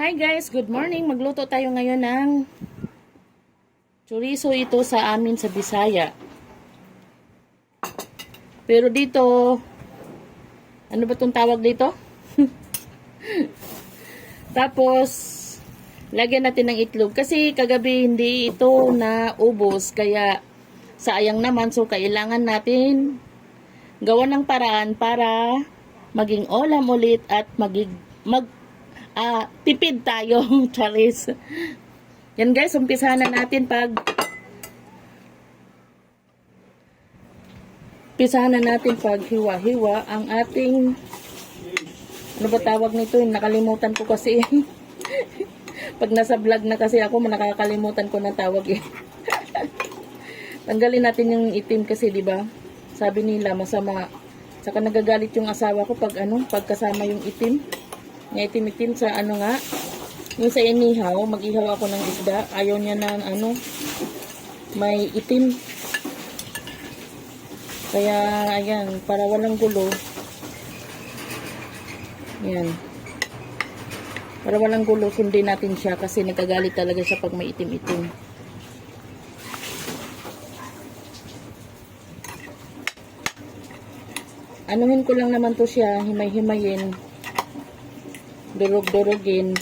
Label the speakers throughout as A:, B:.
A: Hi guys, good morning. Magluto tayo ngayon ng chorizo ito sa amin sa Bisaya. Pero dito, ano ba itong tawag dito? Tapos, lagyan natin ng itlog. Kasi kagabi hindi ito naubos. Kaya, sayang naman. So, kailangan natin gawa ng paraan para maging ulam ulit at tipid tayo, Charis. Yan guys, umpisahan na natin pag hiwa-hiwa ang ating, ano ba tawag nito? Nakalimutan ko kasi. Pag nasa vlog na kasi ako, nakakalimutan ko ng tawag eh. Tanggalin natin yung itim kasi, di ba? Sabi nila masama. Saka nagagalit yung asawa ko pag kasama yung itim. Nga itim-itim sa yung sa inihaw, mag-ihaw ako ng isda. Ayaw niya ng may itim. Kaya, ayan, para walang gulo. Ayan. Para walang gulo, sundin natin siya kasi nagagalit talaga siya pag may itim-itim. Anuhin ko lang naman to siya, himay-himayin. Durog-durogin.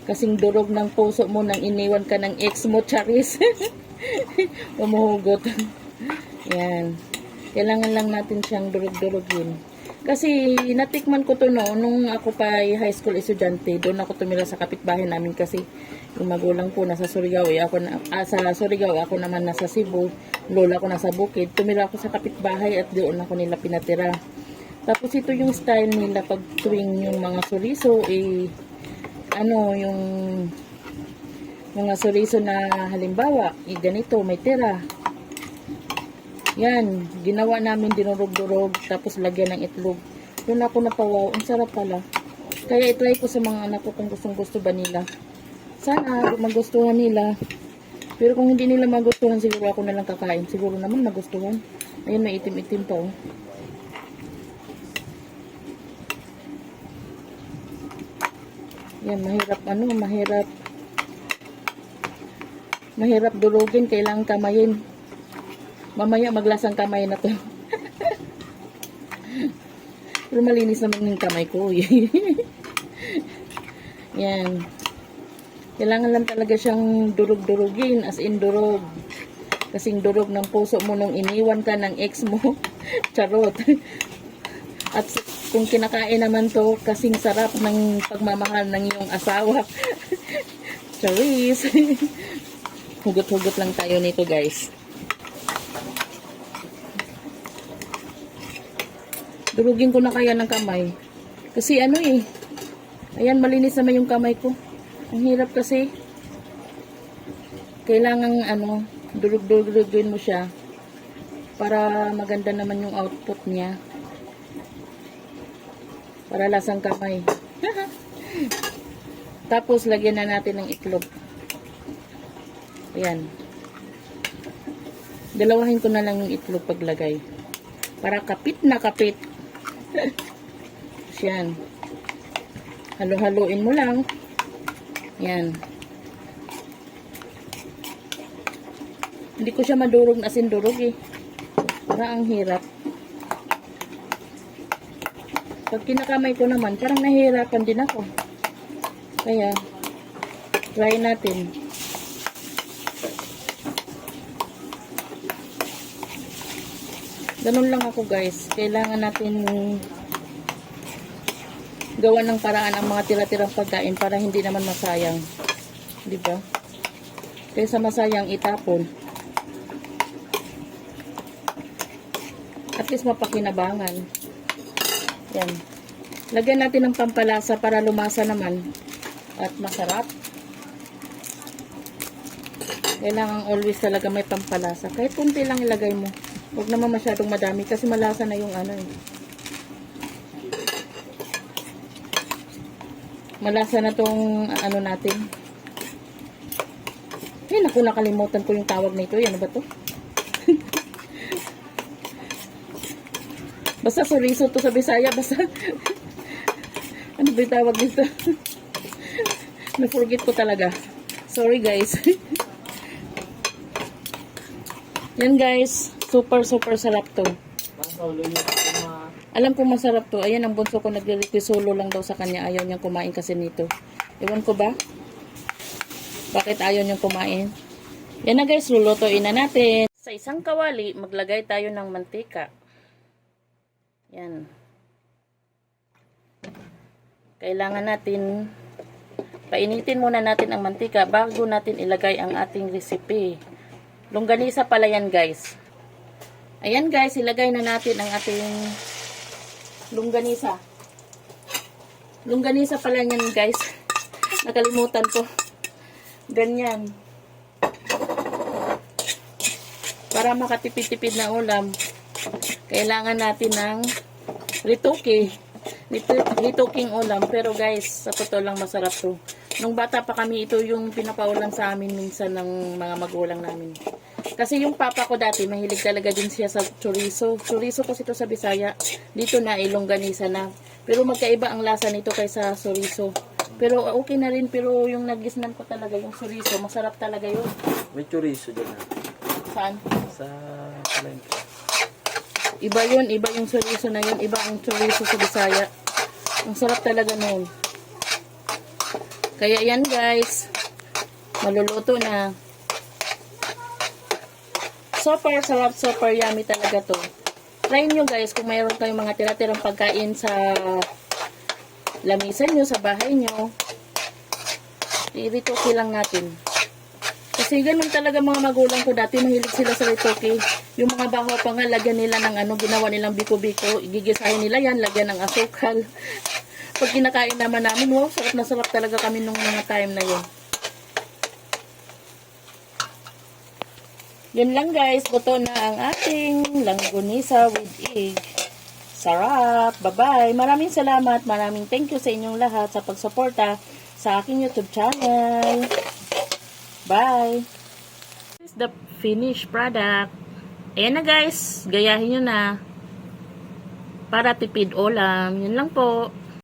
A: Kasing durog ng puso mo nang iniwan ka ng ex mo, Charis. Umuhugot. Yan. Kailangan lang natin siyang durog-durogin. Kasi natikman ko to nung ako pa high school estudyante. Doon ako tumira sa kapitbahay namin kasi yung magulang ko nasa Surigao. Sa Surigao, ako naman nasa Cebu. Lola ko nasa Bukid. Tumira ako sa kapitbahay at doon ako nila pinatira. Tapos ito yung style nila pag tuwing yung mga chorizo yung mga chorizo na halimbawa, ganito, may tira. Yan, ginawa namin dinurog-durog tapos lagyan ng itlog. Doon ako napawaw, ang sarap pala. Kaya itry ko sa mga anak ko kung gustong-gusto ba nila. Sana magustuhan nila. Pero kung hindi nila magustuhan, siguro ako na lang kakain. Siguro naman magustuhan. Ayun, may itim-itim pa oh. Yan, mahirap durugin, kailangan kamayin. Mamaya maglasang kamay na to. Pero malinis naman yung kamay ko. Yan. Kailangan lang talaga siyang durug-durugin, as in durog. Kasing durog ng puso mo nung iniwan ka ng ex mo. Charot. At kung kinakain naman to, kasing sarap ng pagmamahal ng iyong asawa. Charis. Hugot-hugot lang tayo nito guys. Durugin ko na kaya ng kamay. Kasi ayan, malinis naman yung kamay ko. Ang hirap kasi. Kailangan durug-durugin mo siya. Para maganda naman yung output niya. Para lasang kamay. Tapos, lagyan na natin ng itlog. Ayan. Dalawahin ko na lang yung itlog paglagay. Para kapit na kapit. Yan. Halo-haloin mo lang. Yan. Hindi ko siya madurog na durog eh. Para ang hirap. Pag kinakamay ko naman, parang nahihirapan din ako. Kaya, try natin. Ganun lang ako guys. Kailangan natin gawa ng paraan ang mga tira-tirang pagkain para hindi naman masayang. Diba? Kaysa masayang itapon. At least mapakinabangan. Yan. Lagyan natin ng pampalasa para lumasa naman at masarap. Kailangan always talaga may pampalasa. Kahit kunti lang ilagay mo. Huwag naman masyadong madami kasi malasa na yung malasa na tong natin. Ay, naku, nakalimutan ko yung tawag nito. Ano ba to? Basta chorizo to sa Bisaya. Basta ano ba yung tawag dito? Na-forget ko talaga. Sorry guys. Yan guys. Super sarap to. Alam ko masarap to. Ayan ang bunso ko nagre-request, solo lang daw sa kanya. Ayaw niyang kumain kasi nito. Ewan ko ba? Bakit ayaw niyang kumain? Yan na guys, lulutuin na natin. Sa isang kawali, maglagay tayo ng mantika. Yan. Kailangan natin, painitin muna natin ang mantika bago natin ilagay ang ating recipe. Longganisa pala yan guys. Ayan guys, ilagay na natin ang ating longganisa. Longganisa pala yan guys. Nakalimutan ko. Ganyan. Para makatipid-tipid na ulam, kailangan natin ng rituking ulam. Pero guys, sa totoo lang masarap to. Nung bata pa kami, ito yung pinapaulam sa amin minsan ng mga magulang namin. Kasi yung papa ko dati, mahilig talaga din siya sa chorizo. Chorizo kasi ito sa Bisaya. Dito na, ilongganisa na. Pero magkaiba ang lasa nito kaysa chorizo. Pero okay na rin, pero yung nagisnan ko talaga yung chorizo, masarap talaga yun.
B: May chorizo dyan.
A: Saan?
B: Sa palengke.
A: Iba yun, iba yung chorizo na yun, iba ang chorizo sa Bisaya. Ang sarap talaga nun. Kaya yan guys, maluluto na. Super sarap, super yummy talaga to. Try nyo guys kung mayroon kayong mga tira-tirang pagkain sa lamisan nyo, sa bahay nyo. I-retoke lang natin. Kasi ganun talaga mga magulang ko dati, mahilig sila sa retoke. Yung mga baho pa nga, lagyan nila ng ginawa nilang biko-biko. Igigisahin nila yan, lagyan ng asukal. Pag kinakain naman namin, wow, sarap na sarap talaga kami nung mga time na yun. Yun lang guys, buto na ang ating langganisa with egg. Sarap! Bye-bye! Maraming salamat, maraming thank you sa inyong lahat sa pagsuporta sa aking YouTube channel. Bye! This is the finished product. Ayan na guys, gayahin nyo na. Para tipid ulam. Yun lang po.